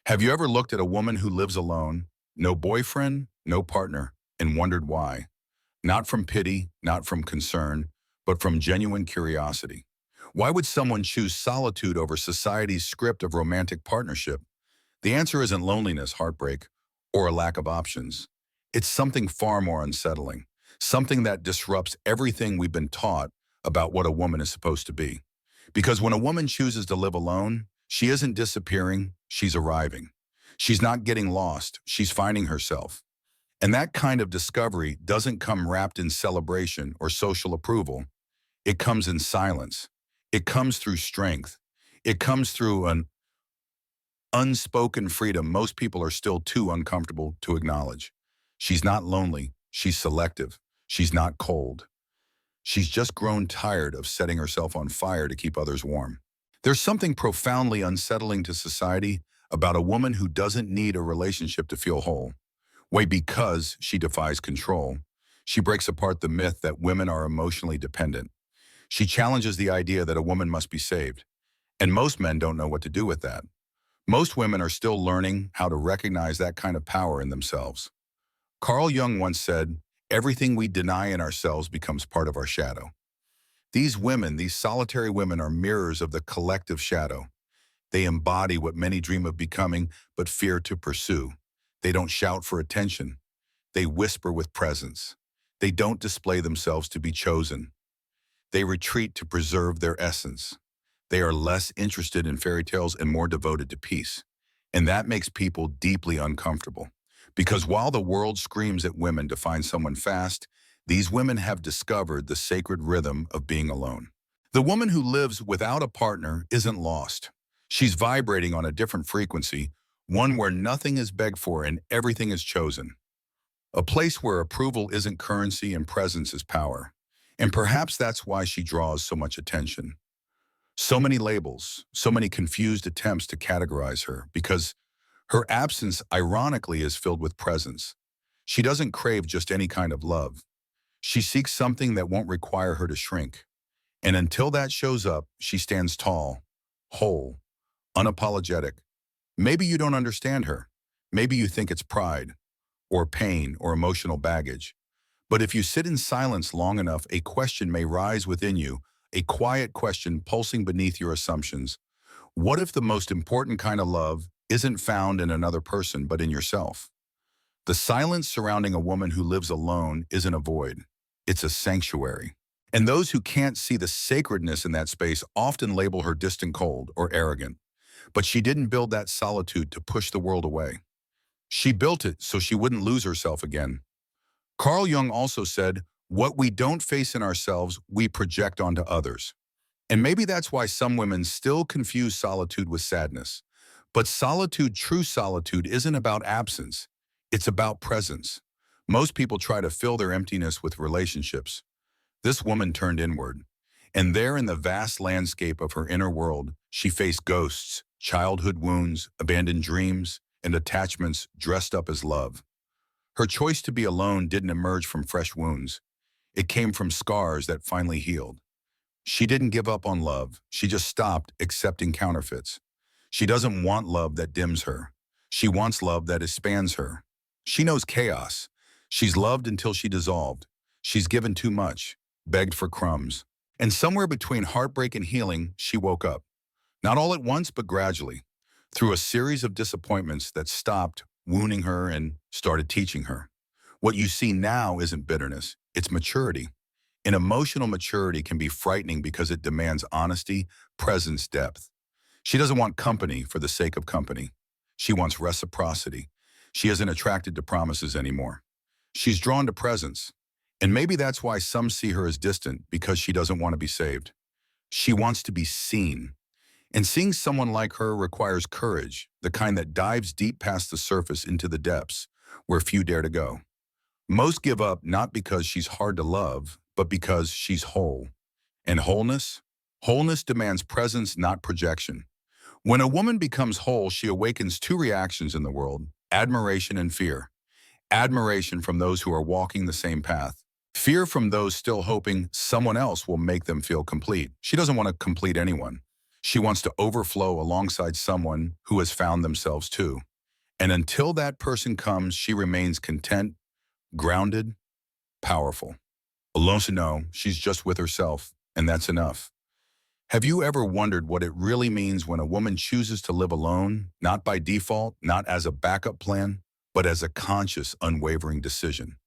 Have you ever looked at a woman who lives alone, no boyfriend, no partner, and wondered why? Not from pity, not from concern, but from genuine curiosity. Why would someone choose solitude over society's script of romantic partnership? The answer isn't loneliness, heartbreak, or a lack of options. It's something far more unsettling, something that disrupts everything we've been taught about what a woman is supposed to be. Because when a woman chooses to live alone, she isn't disappearing, she's arriving. She's not getting lost, she's finding herself. And that kind of discovery doesn't come wrapped in celebration or social approval. It comes in silence. It comes through strength. It comes through an unspoken freedom most people are still too uncomfortable to acknowledge. She's not lonely, she's selective. She's not cold. She's just grown tired of setting herself on fire to keep others warm. There's something profoundly unsettling to society about a woman who doesn't need a relationship to feel whole. Why? Because she defies control. She breaks apart the myth that women are emotionally dependent. She challenges the idea that a woman must be saved. And most men don't know what to do with that. Most women are still learning how to recognize that kind of power in themselves. Carl Jung once said, "Everything we deny in ourselves becomes part of our shadow." These women, these solitary women, are mirrors of the collective shadow. They embody what many dream of becoming but fear to pursue. They don't shout for attention. They whisper with presence. They don't display themselves to be chosen. They retreat to preserve their essence. They are less interested in fairy tales and more devoted to peace. And that makes people deeply uncomfortable. Because while the world screams at women to find someone fast, these women have discovered the sacred rhythm of being alone. The woman who lives without a partner isn't lost. She's vibrating on a different frequency, one where nothing is begged for and everything is chosen. A place where approval isn't currency and presence is power. And perhaps that's why she draws so much attention. So many labels, so many confused attempts to categorize her, because her absence, ironically, is filled with presence. She doesn't crave just any kind of love. She seeks something that won't require her to shrink. And until that shows up, she stands tall, whole, unapologetic. Maybe you don't understand her. Maybe you think it's pride, or pain, or emotional baggage. But if you sit in silence long enough, a question may rise within you, a quiet question pulsing beneath your assumptions. What if the most important kind of love isn't found in another person but in yourself? The silence surrounding a woman who lives alone isn't a void. It's a sanctuary. And those who can't see the sacredness in that space often label her distant, cold, or arrogant. But she didn't build that solitude to push the world away. She built it so she wouldn't lose herself again. Carl Jung also said, "What we don't face in ourselves, we project onto others." And maybe that's why some women still confuse solitude with sadness. But solitude, true solitude, isn't about absence. It's about presence. Most people try to fill their emptiness with relationships. This woman turned inward. And there in the vast landscape of her inner world, she faced ghosts, childhood wounds, abandoned dreams, and attachments dressed up as love. Her choice to be alone didn't emerge from fresh wounds. It came from scars that finally healed. She didn't give up on love. She just stopped accepting counterfeits. She doesn't want love that dims her. She wants love that expands her. She knows chaos. She's loved until she dissolved. She's given too much, begged for crumbs. And somewhere between heartbreak and healing, she woke up. Not all at once, but gradually, through a series of disappointments that stopped wounding her and started teaching her. What you see now isn't bitterness, it's maturity. And emotional maturity can be frightening because it demands honesty, presence, depth. She doesn't want company for the sake of company. She wants reciprocity. She isn't attracted to promises anymore. She's drawn to presence. And maybe that's why some see her as distant, because she doesn't want to be saved. She wants to be seen. And seeing someone like her requires courage, the kind that dives deep past the surface into the depths, where few dare to go. Most give up not because she's hard to love, but because she's whole. And wholeness? Wholeness demands presence, not projection. When a woman becomes whole, she awakens two reactions in the world: admiration and fear. Admiration from those who are walking the same path. Fear from those still hoping someone else will make them feel complete. She doesn't want to complete anyone. She wants to overflow alongside someone who has found themselves too. And until that person comes, she remains content, grounded, powerful. Alone to know she's just with herself, and that's enough. Have you ever wondered what it really means when a woman chooses to live alone, not by default, not as a backup plan, but as a conscious, unwavering decision?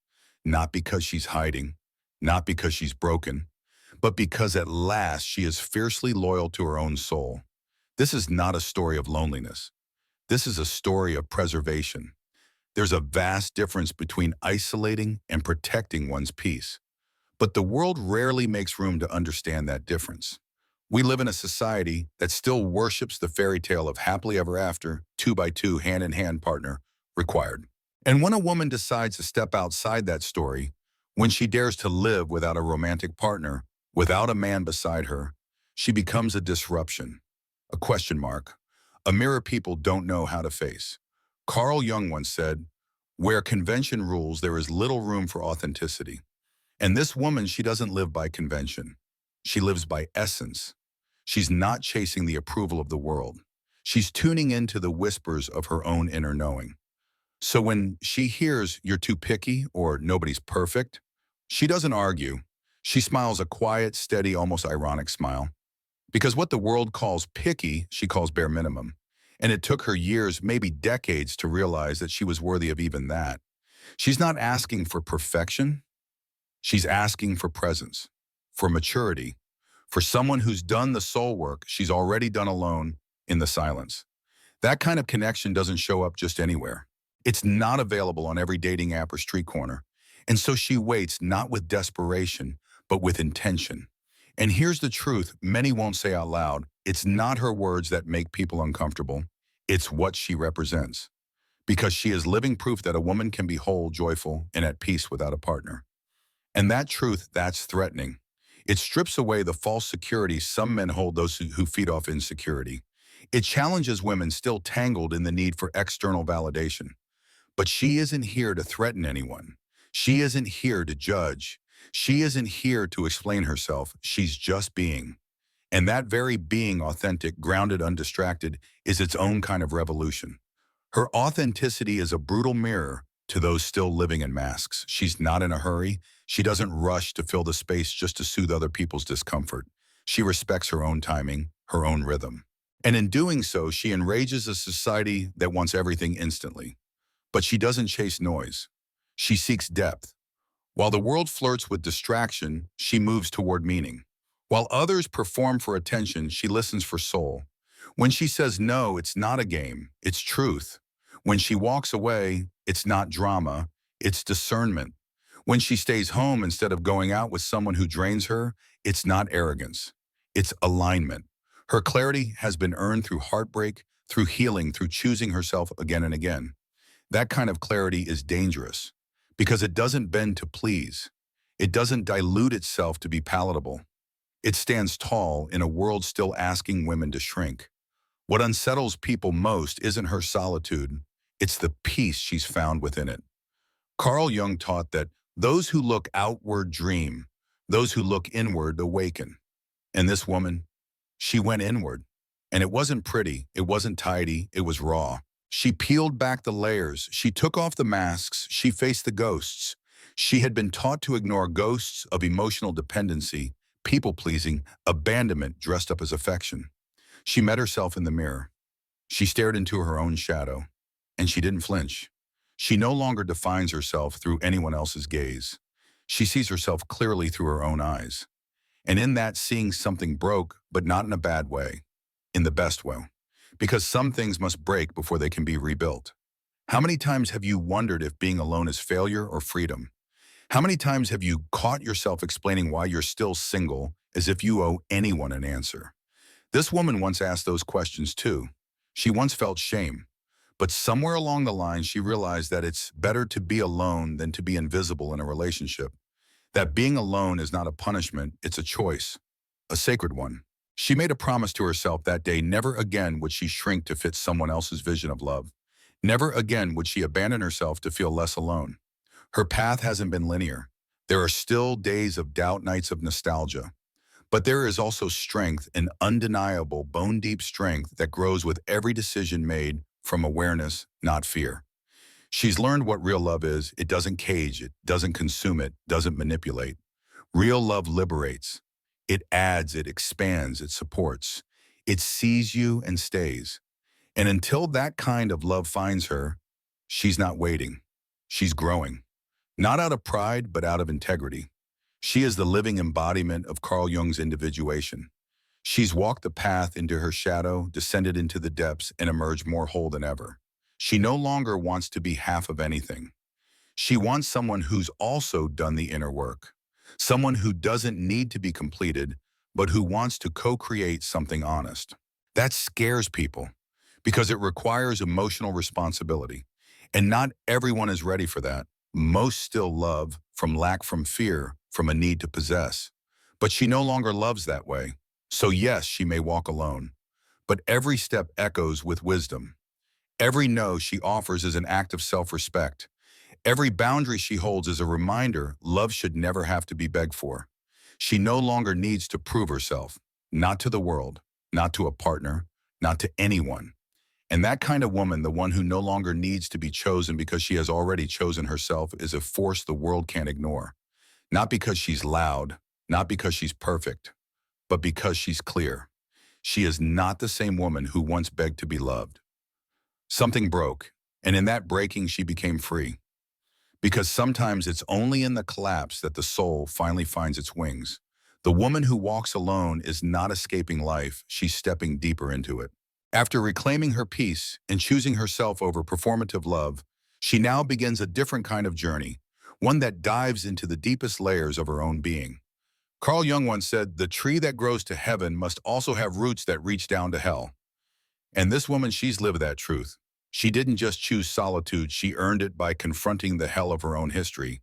Not because she's hiding, not because she's broken, but because at last she is fiercely loyal to her own soul. This is not a story of loneliness. This is a story of preservation. There's a vast difference between isolating and protecting one's peace. But the world rarely makes room to understand that difference. We live in a society that still worships the fairy tale of happily ever after, two by two, hand-in-hand partner required. And when a woman decides to step outside that story, when she dares to live without a romantic partner, without a man beside her, she becomes a disruption, a question mark, a mirror people don't know how to face. Carl Jung once said, "Where convention rules, there is little room for authenticity." And this woman, she doesn't live by convention. She lives by essence. She's not chasing the approval of the world. She's tuning into the whispers of her own inner knowing. So when she hears you're too picky or nobody's perfect, she doesn't argue. She smiles a quiet, steady, almost ironic smile. Because what the world calls picky, she calls bare minimum. And it took her years, maybe decades, to realize that she was worthy of even that. She's not asking for perfection. She's asking for presence, for maturity, for someone who's done the soul work she's already done alone in the silence. That kind of connection doesn't show up just anywhere. It's not available on every dating app or street corner. And so she waits not with desperation, but with intention. And here's the truth many won't say out loud. It's not her words that make people uncomfortable. It's what she represents. Because she is living proof that a woman can be whole, joyful, and at peace without a partner. And that truth, that's threatening. It strips away the false security some men hold, those who feed off insecurity. It challenges women still tangled in the need for external validation. But she isn't here to threaten anyone. She isn't here to judge. She isn't here to explain herself. She's just being. And that very being, authentic, grounded, undistracted, is its own kind of revolution. Her authenticity is a brutal mirror to those still living in masks. She's not in a hurry. She doesn't rush to fill the space just to soothe other people's discomfort. She respects her own timing, her own rhythm. And in doing so, she enrages a society that wants everything instantly. But she doesn't chase noise. She seeks depth. While the world flirts with distraction, she moves toward meaning. While others perform for attention, she listens for soul. When she says no, it's not a game, it's truth. When she walks away, it's not drama, it's discernment. When she stays home instead of going out with someone who drains her, it's not arrogance, it's alignment. Her clarity has been earned through heartbreak, through healing, through choosing herself again and again. That kind of clarity is dangerous because it doesn't bend to please. It doesn't dilute itself to be palatable. It stands tall in a world still asking women to shrink. What unsettles people most isn't her solitude, it's the peace she's found within it. Carl Jung taught that those who look outward dream, those who look inward awaken. And this woman, she went inward. And it wasn't pretty, it wasn't tidy, it was raw. She peeled back the layers, she took off the masks, she faced the ghosts. She had been taught to ignore ghosts of emotional dependency, people-pleasing, abandonment dressed up as affection. She met herself in the mirror. She stared into her own shadow, and she didn't flinch. She no longer defines herself through anyone else's gaze. She sees herself clearly through her own eyes. And in that, seeing something broke, but not in a bad way, in the best way. Because some things must break before they can be rebuilt. How many times have you wondered if being alone is failure or freedom? How many times have you caught yourself explaining why you're still single as if you owe anyone an answer? This woman once asked those questions too. She once felt shame. But somewhere along the line, she realized that it's better to be alone than to be invisible in a relationship. That being alone is not a punishment, it's a choice, a sacred one. She made a promise to herself that day: never again would she shrink to fit someone else's vision of love. Never again would she abandon herself to feel less alone. Her path hasn't been linear. There are still days of doubt, nights of nostalgia. But there is also strength, an undeniable, bone-deep strength that grows with every decision made from awareness, not fear. She's learned what real love is. It doesn't cage, it doesn't consume it, doesn't manipulate. Real love liberates. It adds, it expands, it supports. It sees you and stays. And until that kind of love finds her, she's not waiting. She's growing. Not out of pride, but out of integrity. She is the living embodiment of Carl Jung's individuation. She's walked the path into her shadow, descended into the depths, and emerged more whole than ever. She no longer wants to be half of anything. She wants someone who's also done the inner work. Someone who doesn't need to be completed, but who wants to co-create something honest. That scares people because it requires emotional responsibility. And not everyone is ready for that. Most still love from lack, from fear, from a need to possess. But she no longer loves that way. So yes, she may walk alone. But every step echoes with wisdom. Every no she offers is an act of self-respect. Every boundary she holds is a reminder love should never have to be begged for. She no longer needs to prove herself, not to the world, not to a partner, not to anyone. And that kind of woman, the one who no longer needs to be chosen because she has already chosen herself, is a force the world can't ignore. Not because she's loud, not because she's perfect, but because she's clear. She is not the same woman who once begged to be loved. Something broke, and in that breaking she became free. Because sometimes it's only in the collapse that the soul finally finds its wings. The woman who walks alone is not escaping life, she's stepping deeper into it. After reclaiming her peace and choosing herself over performative love, she now begins a different kind of journey, one that dives into the deepest layers of her own being. Carl Jung once said, "The tree that grows to heaven must also have roots that reach down to hell." And this woman, she's lived that truth. She didn't just choose solitude, she earned it by confronting the hell of her own history.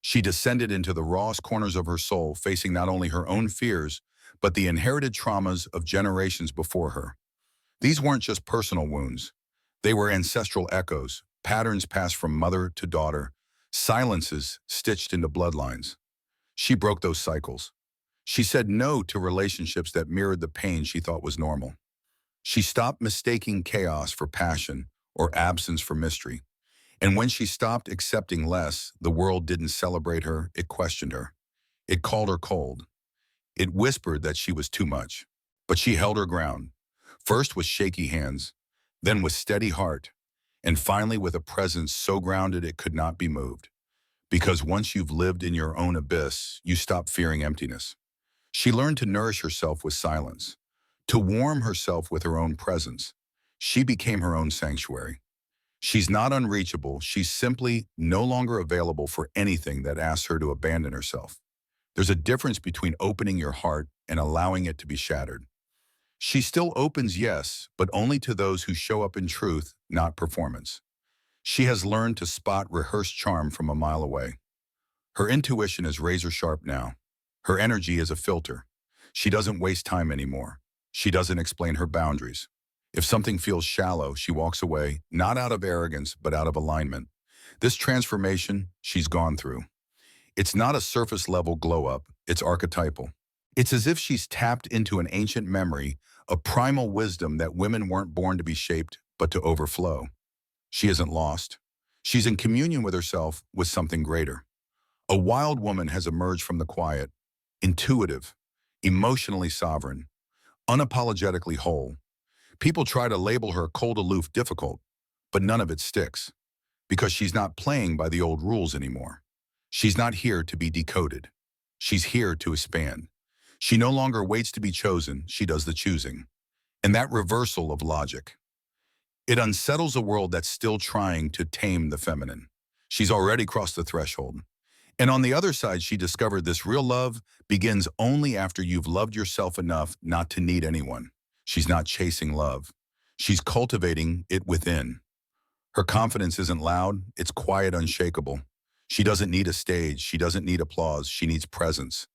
She descended into the rawest corners of her soul, facing not only her own fears, but the inherited traumas of generations before her. These weren't just personal wounds. They were ancestral echoes, patterns passed from mother to daughter, silences stitched into bloodlines. She broke those cycles. She said no to relationships that mirrored the pain she thought was normal. She stopped mistaking chaos for passion or absence for mystery. And when she stopped accepting less, the world didn't celebrate her, it questioned her. It called her cold. It whispered that she was too much. But she held her ground, first with shaky hands, then with steady heart, and finally with a presence so grounded it could not be moved. Because once you've lived in your own abyss, you stop fearing emptiness. She learned to nourish herself with silence, to warm herself with her own presence. She became her own sanctuary. She's not unreachable, she's simply no longer available for anything that asks her to abandon herself. There's a difference between opening your heart and allowing it to be shattered. She still opens, yes, but only to those who show up in truth, not performance. She has learned to spot rehearsed charm from a mile away. Her intuition is razor sharp now. Her energy is a filter. She doesn't waste time anymore. She doesn't explain her boundaries. If something feels shallow, she walks away, not out of arrogance, but out of alignment. This transformation she's gone through. It's not a surface-level glow-up, it's archetypal. It's as if she's tapped into an ancient memory, a primal wisdom that women weren't born to be shaped, but to overflow. She isn't lost. She's in communion with herself, with something greater. A wild woman has emerged from the quiet, intuitive, emotionally sovereign, unapologetically whole. People try to label her cold, aloof, difficult, but none of it sticks, because she's not playing by the old rules anymore. She's not here to be decoded. She's here to expand. She no longer waits to be chosen, she does the choosing. And that reversal of logic, it unsettles a world that's still trying to tame the feminine. She's already crossed the threshold. And on the other side, she discovered this real love begins only after you've loved yourself enough not to need anyone. She's not chasing love. She's cultivating it within. Her confidence isn't loud, it's quiet, unshakable. She doesn't need a stage, she doesn't need applause, she needs presence,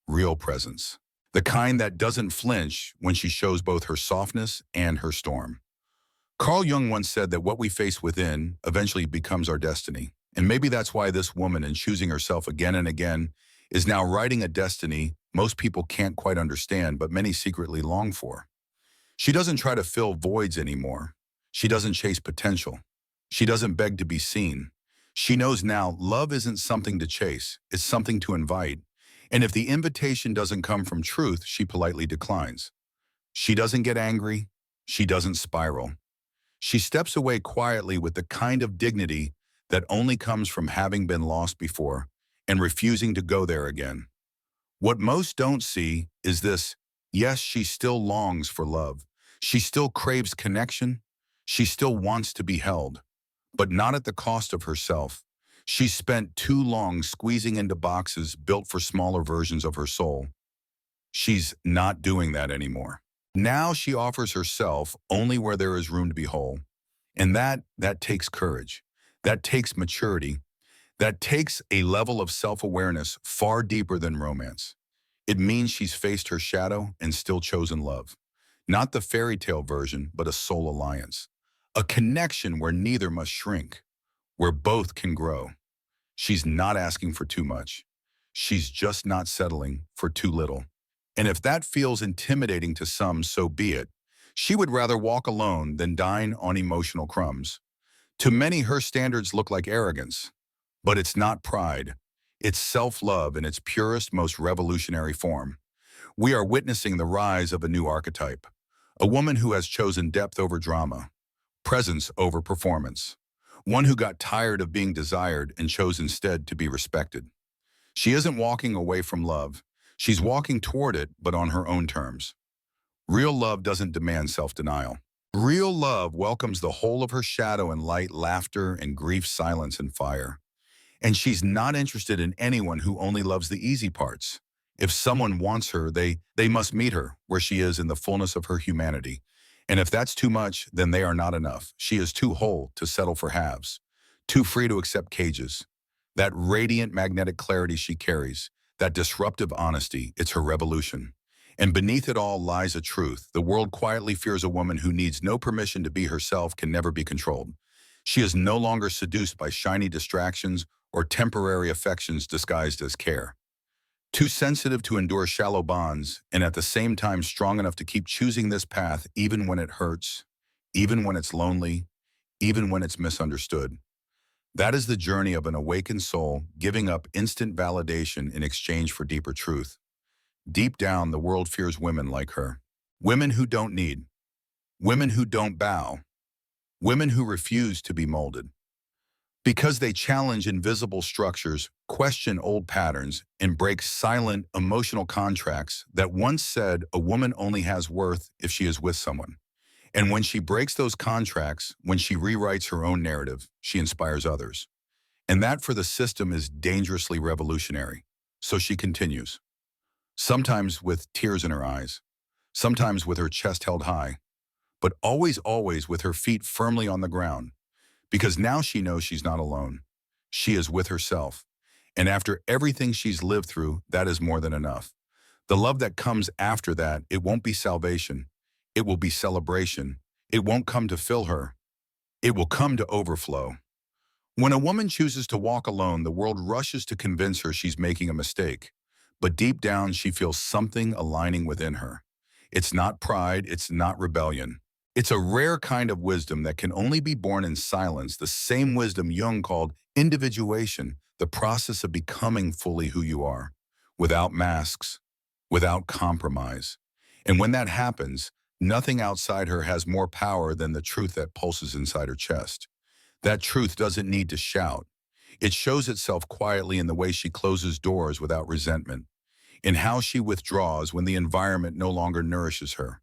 real presence. The kind that doesn't flinch when she shows both her softness and her storm. Carl Jung once said that what we face within eventually becomes our destiny. And maybe that's why this woman, in choosing herself again and again, is now writing a destiny most people can't quite understand, but many secretly long for. She doesn't try to fill voids anymore. She doesn't chase potential. She doesn't beg to be seen. She knows now love isn't something to chase, it's something to invite. And if the invitation doesn't come from truth, she politely declines. She doesn't get angry. She doesn't spiral. She steps away quietly with the kind of dignity that only comes from having been lost before and refusing to go there again. What most don't see is this: yes, she still longs for love. She still craves connection. She still wants to be held, but not at the cost of herself. She's spent too long squeezing into boxes built for smaller versions of her soul. She's not doing that anymore. Now she offers herself only where there is room to be whole. And that takes courage. That takes maturity. That takes a level of self-awareness far deeper than romance. It means she's faced her shadow and still chosen love. Not the fairy tale version, but a soul alliance. A connection where neither must shrink, where both can grow. She's not asking for too much. She's just not settling for too little. And if that feels intimidating to some, so be it. She would rather walk alone than dine on emotional crumbs. To many, her standards look like arrogance, but it's not pride. It's self-love in its purest, most revolutionary form. We are witnessing the rise of a new archetype, a woman who has chosen depth over drama, presence over performance, one who got tired of being desired and chose instead to be respected. She isn't walking away from love. She's walking toward it, but on her own terms. Real love doesn't demand self-denial. Real love welcomes the whole of her shadow and light, laughter and grief, silence and fire. And she's not interested in anyone who only loves the easy parts. If someone wants her, they must meet her where she is in the fullness of her humanity. And if that's too much, then they are not enough. She is too whole to settle for halves, too free to accept cages. That radiant magnetic clarity she carries, that disruptive honesty, it's her revolution. And beneath it all lies a truth. The world quietly fears a woman who needs no permission to be herself, can never be controlled. She is no longer seduced by shiny distractions or temporary affections disguised as care. Too sensitive to endure shallow bonds, and at the same time strong enough to keep choosing this path even when it hurts, even when it's lonely, even when it's misunderstood. That is the journey of an awakened soul, giving up instant validation in exchange for deeper truth. Deep down, the world fears women like her. Women who don't need. Women who don't bow. Women who refuse to be molded. Because they challenge invisible structures, question old patterns, and break silent, emotional contracts that once said a woman only has worth if she is with someone. And when she breaks those contracts, when she rewrites her own narrative, she inspires others. And that for the system is dangerously revolutionary. So she continues. Sometimes with tears in her eyes, sometimes with her chest held high, but always, always with her feet firmly on the ground. Because now she knows she's not alone. She is with herself. And after everything she's lived through, that is more than enough. The love that comes after that, it won't be salvation. It will be celebration. It won't come to fill her. It will come to overflow. When a woman chooses to walk alone, the world rushes to convince her she's making a mistake. But deep down, she feels something aligning within her. It's not pride, it's not rebellion. It's a rare kind of wisdom that can only be born in silence, the same wisdom Jung called individuation, the process of becoming fully who you are, without masks, without compromise. And when that happens, nothing outside her has more power than the truth that pulses inside her chest. That truth doesn't need to shout. It shows itself quietly in the way she closes doors without resentment, in how she withdraws when the environment no longer nourishes her,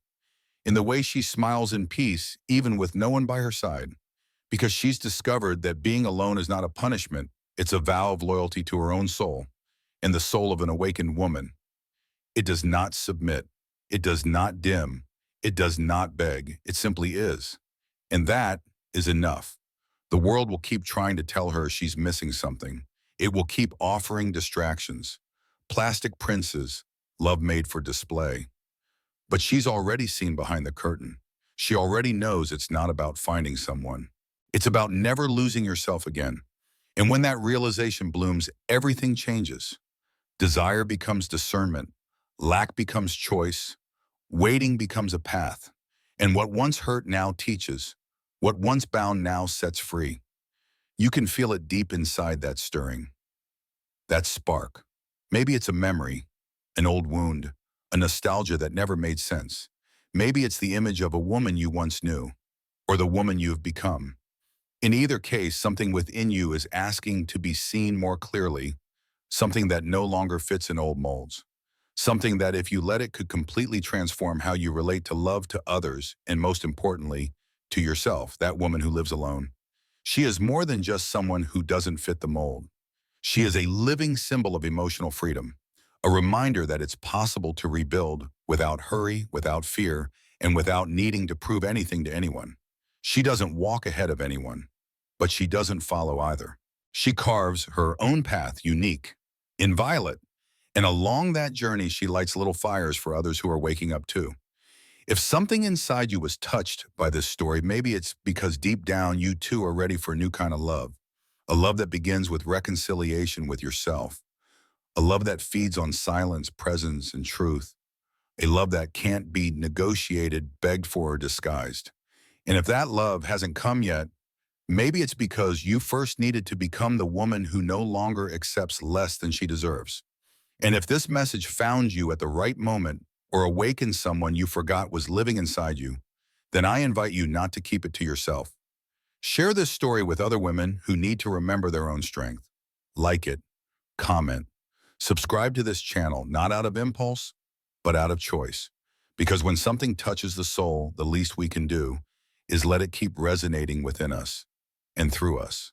in the way she smiles in peace even with no one by her side, because she's discovered that being alone is not a punishment, it's a vow of loyalty to her own soul, and the soul of an awakened woman. It does not submit, it does not dim, it does not beg, it simply is. And that is enough. The world will keep trying to tell her she's missing something. It will keep offering distractions, plastic princes, love made for display. But she's already seen behind the curtain. She already knows it's not about finding someone. It's about never losing yourself again. And when that realization blooms, everything changes. Desire becomes discernment. Lack becomes choice. Waiting becomes a path. And what once hurt now teaches. What once bound now sets free. You can feel it deep inside, that stirring, that spark. Maybe it's a memory, an old wound, a nostalgia that never made sense. Maybe it's the image of a woman you once knew, or the woman you've become. In either case, something within you is asking to be seen more clearly, something that no longer fits in old molds, something that if you let it could completely transform how you relate to love, to others, and most importantly, to yourself, that woman who lives alone. She is more than just someone who doesn't fit the mold. She is a living symbol of emotional freedom, a reminder that it's possible to rebuild without hurry, without fear, and without needing to prove anything to anyone. She doesn't walk ahead of anyone, but she doesn't follow either. She carves her own path, unique, inviolate, and along that journey she lights little fires for others who are waking up too. If something inside you was touched by this story, maybe it's because deep down you too are ready for a new kind of love. A love that begins with reconciliation with yourself. A love that feeds on silence, presence, and truth. A love that can't be negotiated, begged for, or disguised. And if that love hasn't come yet, maybe it's because you first needed to become the woman who no longer accepts less than she deserves. And if this message found you at the right moment or awakened someone you forgot was living inside you, then I invite you not to keep it to yourself. Share this story with other women who need to remember their own strength. Like it, comment, subscribe to this channel, not out of impulse, but out of choice. Because when something touches the soul, the least we can do is let it keep resonating within us and through us.